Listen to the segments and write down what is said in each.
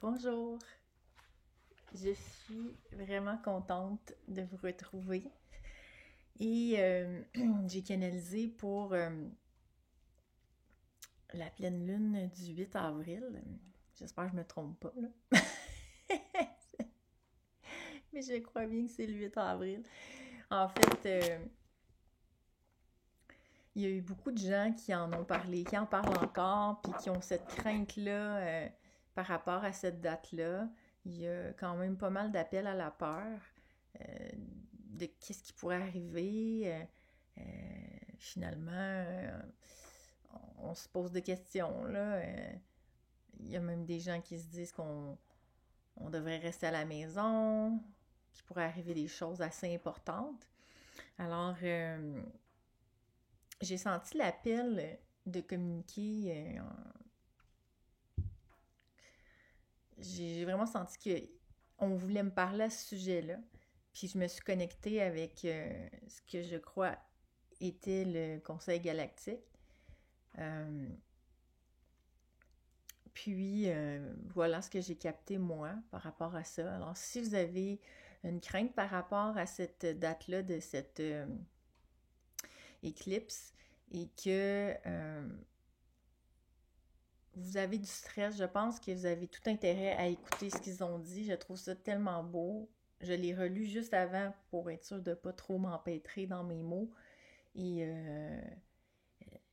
Bonjour, je suis vraiment contente de vous retrouver et j'ai canalisé pour la pleine lune du 8 avril. J'espère que je me trompe pas là, mais je crois bien que c'est le 8 avril. En fait, il y a eu beaucoup de gens qui en ont parlé, qui en parlent encore, puis qui ont cette crainte-là par rapport à cette date-là. Il y a quand même pas mal d'appels à la peur de qu'est-ce qui pourrait arriver. Finalement, on se pose des questions, là. Il y a même des gens qui se disent qu'on devrait rester à la maison, qu'il pourrait arriver des choses assez importantes. Alors, j'ai senti l'appel de communiquer. J'ai vraiment senti qu'on voulait me parler à ce sujet-là. Puis je me suis connectée avec ce que je crois était le Conseil galactique. Euh, voilà ce que j'ai capté moi par rapport à ça. Alors si vous avez une crainte par rapport à cette date-là de cette éclipse et que vous avez du stress, je pense que vous avez tout intérêt à écouter ce qu'ils ont dit. Je trouve ça tellement beau. Je l'ai relu juste avant pour être sûre de ne pas trop m'empêtrer dans mes mots. Et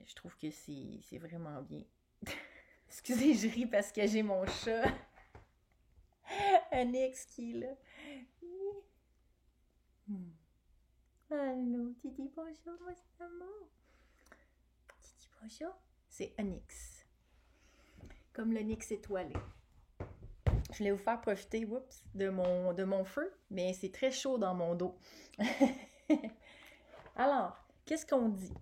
je trouve que c'est vraiment bien. Excusez, je ris parce que j'ai mon chat, Onyx, qui est là. Allô, Titi, bonjour, moi c'est amour. Titi, bonjour. C'est Onyx, comme l'onyx étoilé. Je voulais vous faire profiter, de mon feu, mais c'est très chaud dans mon dos. Alors, qu'est-ce qu'on dit?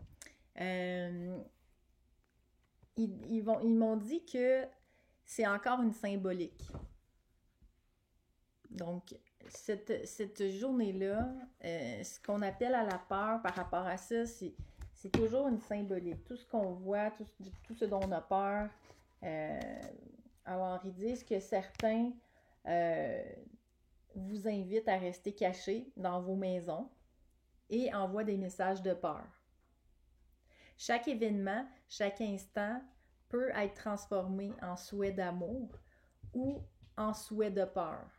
Ils m'ont dit que c'est encore une symbolique. Donc, cette journée-là, ce qu'on appelle à la peur par rapport à ça, c'est toujours une symbolique. Tout ce qu'on voit, tout ce dont on a peur. Alors, ils disent que certains vous invitent à rester cachés dans vos maisons et envoient des messages de peur. Chaque événement, chaque instant peut être transformé en souhait d'amour ou en souhait de peur.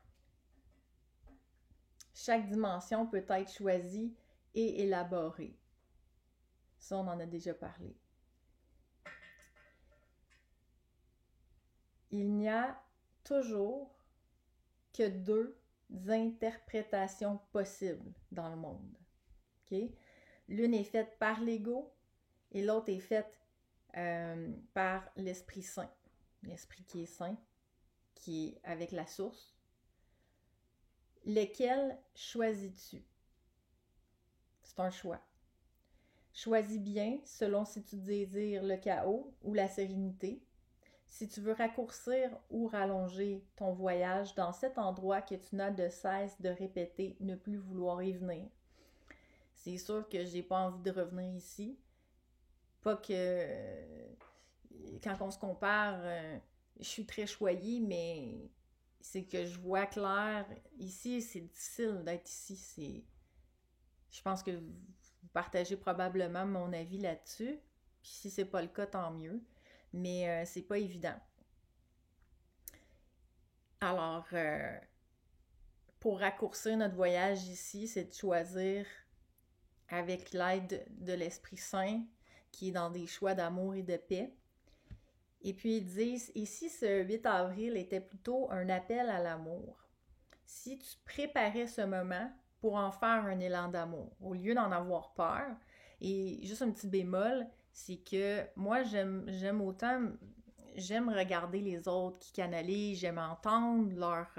Chaque dimension peut être choisie et élaborée. Ça, on en a déjà parlé. Il n'y a toujours que deux interprétations possibles dans le monde. Okay? L'une est faite par l'ego et l'autre est faite par l'Esprit Saint. L'Esprit qui est saint, qui est avec la source. Lequel choisis-tu? C'est un choix. Choisis bien selon si tu désires le chaos ou la sérénité. Si tu veux raccourcir ou rallonger ton voyage dans cet endroit que tu n'as de cesse de répéter, ne plus vouloir y venir. C'est sûr que j'ai pas envie de revenir ici. Pas que quand on se compare, je suis très choyée, mais c'est que je vois clair. Ici, c'est difficile d'être ici. Je pense que vous partagez probablement mon avis là-dessus. Puis si c'est pas le cas, tant mieux. Mais c'est pas évident. Alors, pour raccourcir notre voyage ici, c'est de choisir avec l'aide de l'Esprit Saint, qui est dans des choix d'amour et de paix. Et puis ils disent, et si ce 8 avril était plutôt un appel à l'amour, si tu préparais ce moment pour en faire un élan d'amour, au lieu d'en avoir peur, et juste un petit bémol, c'est que moi j'aime autant, j'aime regarder les autres qui canalisent, j'aime entendre leur,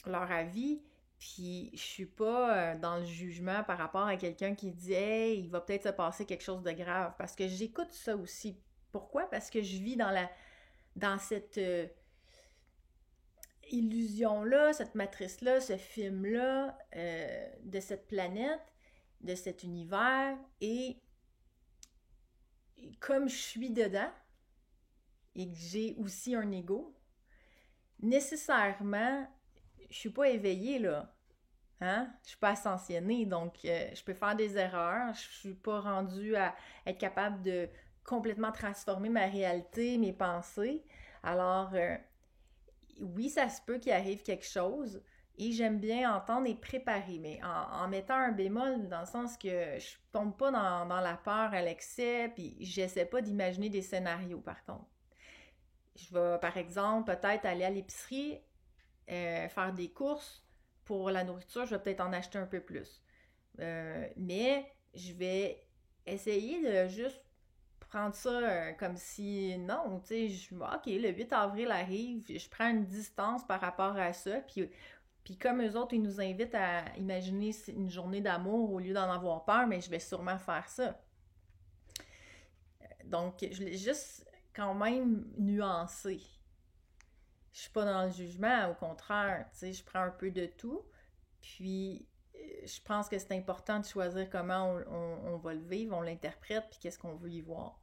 leur avis, puis je suis pas dans le jugement par rapport à quelqu'un qui dit hey, il va peut-être se passer quelque chose de grave, parce que j'écoute ça aussi. Pourquoi? Parce que je vis dans cette illusion-là, cette matrice-là, ce film-là de cette planète, de cet univers, et comme je suis dedans, et que j'ai aussi un ego, nécessairement, je suis pas éveillée, là. Hein? Je suis pas ascensionnée, donc je peux faire des erreurs. Je suis pas rendue à être capable de complètement transformer ma réalité, mes pensées. Alors, oui, ça se peut qu'il arrive quelque chose et j'aime bien entendre et préparer, mais en mettant un bémol dans le sens que je tombe pas dans la peur à l'excès, puis j'essaie pas d'imaginer des scénarios par contre. Je vais, par exemple, peut-être aller à l'épicerie, faire des courses pour la nourriture, je vais peut-être en acheter un peu plus. Mais je vais essayer de juste prendre ça comme si, non, tu sais, ok, le 8 avril arrive, je prends une distance par rapport à ça, puis comme eux autres, ils nous invitent à imaginer une journée d'amour au lieu d'en avoir peur, mais je vais sûrement faire ça. Donc, je l'ai juste quand même nuancé. Je suis pas dans le jugement, au contraire, tu sais, je prends un peu de tout, puis je pense que c'est important de choisir comment on va le vivre, on l'interprète, puis qu'est-ce qu'on veut y voir.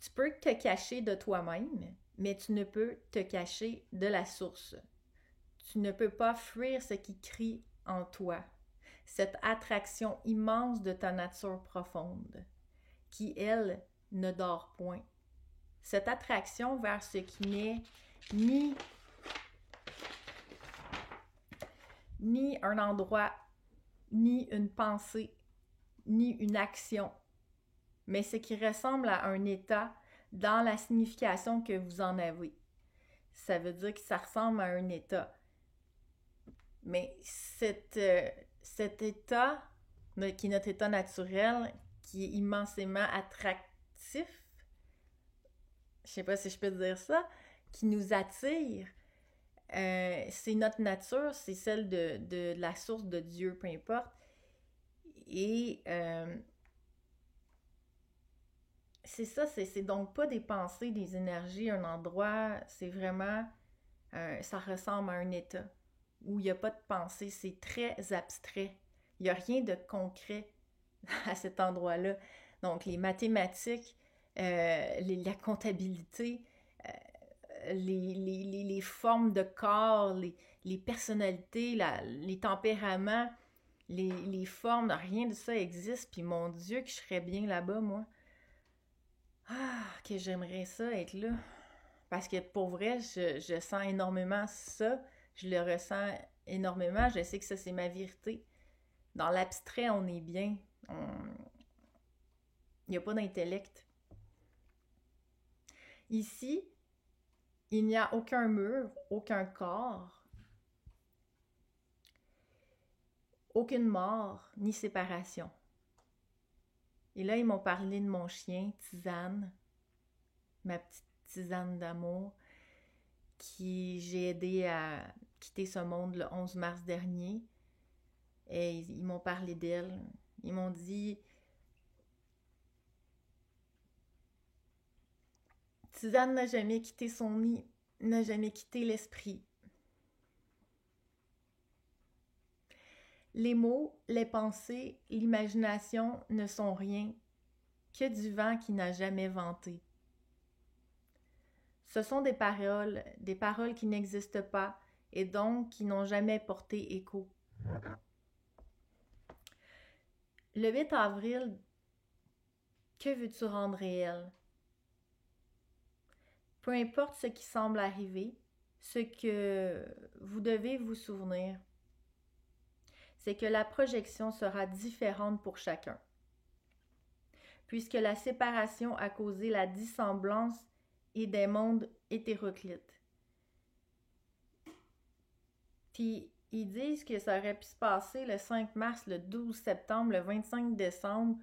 Tu peux te cacher de toi-même, mais tu ne peux te cacher de la source. Tu ne peux pas fuir ce qui crie en toi, cette attraction immense de ta nature profonde, qui, elle, ne dort point. Cette attraction vers ce qui n'est ni un endroit, ni une pensée, ni une action, mais ce qui ressemble à un état dans la signification que vous en avez. Ça veut dire que ça ressemble à un état. Mais cet état, qui est notre état naturel, qui est immensément attractif, je sais pas si je peux dire ça, qui nous attire, c'est notre nature, c'est celle de la source de Dieu, peu importe. Et c'est ça, c'est donc pas des pensées, des énergies, un endroit, c'est vraiment, ça ressemble à un état où il n'y a pas de pensée, c'est très abstrait. Il n'y a rien de concret à cet endroit-là. Donc les mathématiques, la comptabilité, les formes de corps, les personnalités, les tempéraments, les formes, rien de ça existe. Puis mon Dieu, que je serais bien là-bas, moi. Ah, que j'aimerais ça être là. Parce que pour vrai, je sens énormément ça. Je le ressens énormément. Je sais que ça, c'est ma vérité. Dans l'abstrait, on est bien. Il n'y a pas d'intellect. Ici, il n'y a aucun mur, aucun corps, aucune mort, ni séparation. Et là, ils m'ont parlé de mon chien, Tisane, ma petite tisane d'amour, qui j'ai aidé à quitter ce monde le 11 mars dernier. Et ils m'ont parlé d'elle. Ils m'ont dit, Tisane n'a jamais quitté son nid, n'a jamais quitté l'esprit. Les mots, les pensées, l'imagination ne sont rien que du vent qui n'a jamais vanté. Ce sont des paroles qui n'existent pas et donc qui n'ont jamais porté écho. Le 8 avril, que veux-tu rendre réel? Peu importe ce qui semble arriver, ce que vous devez vous souvenir, c'est que la projection sera différente pour chacun, puisque la séparation a causé la dissemblance et des mondes hétéroclites. Puis ils disent que ça aurait pu se passer le 5 mars, le 12 septembre, le 25 décembre.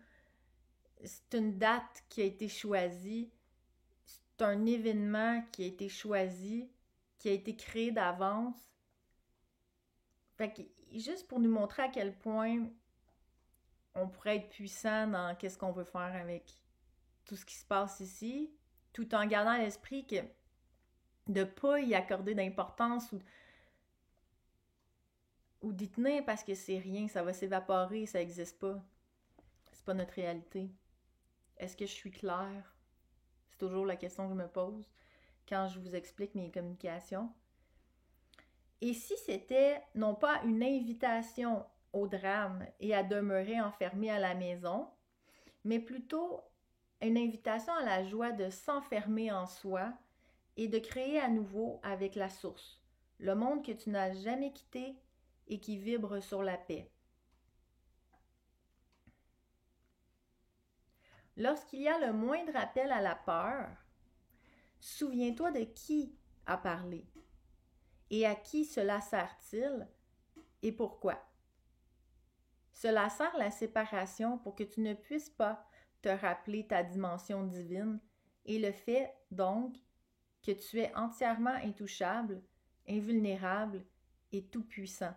C'est une date qui a été choisie. C'est un événement qui a été choisi, qui a été créé d'avance. Fait que, juste pour nous montrer à quel point on pourrait être puissant dans qu'est-ce qu'on veut faire avec tout ce qui se passe ici, tout en gardant à l'esprit que de ne pas y accorder d'importance ou d'y tenir parce que c'est rien, ça va s'évaporer, ça n'existe pas. C'est pas notre réalité. Est-ce que je suis claire? toujours la question que je me pose quand je vous explique mes communications. Et si c'était non pas une invitation au drame et à demeurer enfermé à la maison, mais plutôt une invitation à la joie de s'enfermer en soi et de créer à nouveau avec la source, le monde que tu n'as jamais quitté et qui vibre sur la paix. Lorsqu'il y a le moindre appel à la peur, souviens-toi de qui a parlé et à qui cela sert-il et pourquoi. Cela sert la séparation pour que tu ne puisses pas te rappeler ta dimension divine et le fait donc que tu es entièrement intouchable, invulnérable et tout-puissant.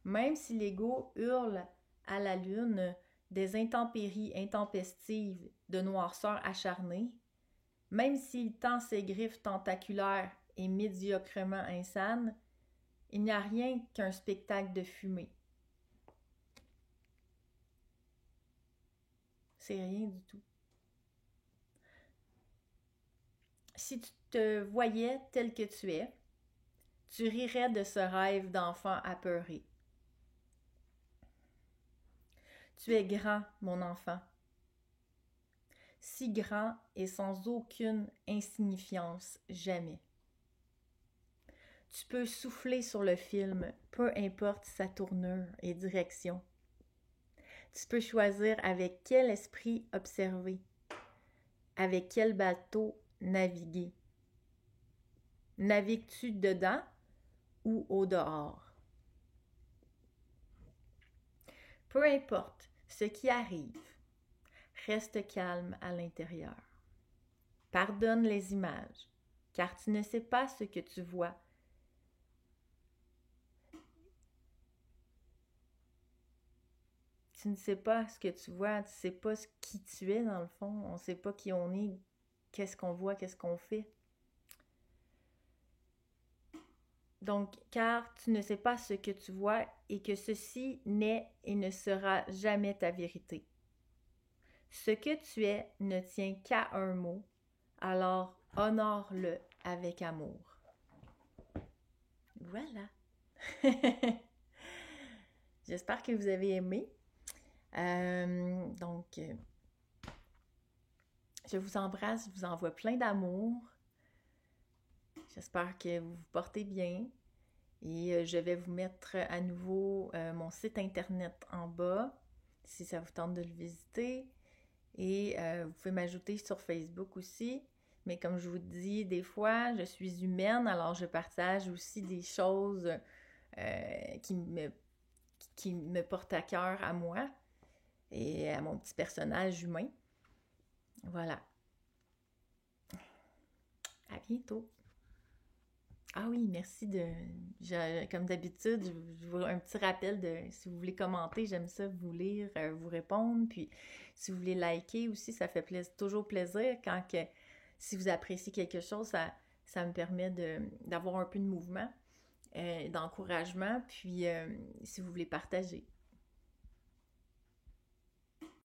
Même si l'ego hurle à la lune des intempéries intempestives de noirceur acharnée, même s'il tend ses griffes tentaculaires et médiocrement insanes, il n'y a rien qu'un spectacle de fumée. C'est rien du tout. Si tu te voyais tel que tu es, tu rirais de ce rêve d'enfant apeuré. Tu es grand, mon enfant. Si grand et sans aucune insignifiance, jamais. Tu peux souffler sur le film, peu importe sa tournure et direction. Tu peux choisir avec quel esprit observer, avec quel bateau naviguer. Navigues-tu dedans ou au dehors? Peu importe ce qui arrive, reste calme à l'intérieur. Pardonne les images, car tu ne sais pas ce que tu vois. Tu ne sais pas ce que tu vois, tu ne sais pas qui tu es dans le fond, on ne sait pas qui on est, qu'est-ce qu'on voit, qu'est-ce qu'on fait. Donc, car tu ne sais pas ce que tu vois et que ceci n'est et ne sera jamais ta vérité. Ce que tu es ne tient qu'à un mot, alors honore-le avec amour. Voilà. J'espère que vous avez aimé. Je vous embrasse, je vous envoie plein d'amour. J'espère que vous vous portez bien. Et je vais vous mettre à nouveau mon site internet en bas, si ça vous tente de le visiter. Et vous pouvez m'ajouter sur Facebook aussi. Mais comme je vous dis, des fois, je suis humaine, alors je partage aussi des choses qui me portent à cœur à moi et à mon petit personnage humain. Voilà. À bientôt. Ah oui, merci comme d'habitude, je vous un petit rappel de si vous voulez commenter, j'aime ça vous lire, vous répondre. Puis si vous voulez liker aussi, ça fait toujours plaisir si vous appréciez quelque chose, ça me permet d'avoir un peu de mouvement, d'encouragement. Puis si vous voulez partager.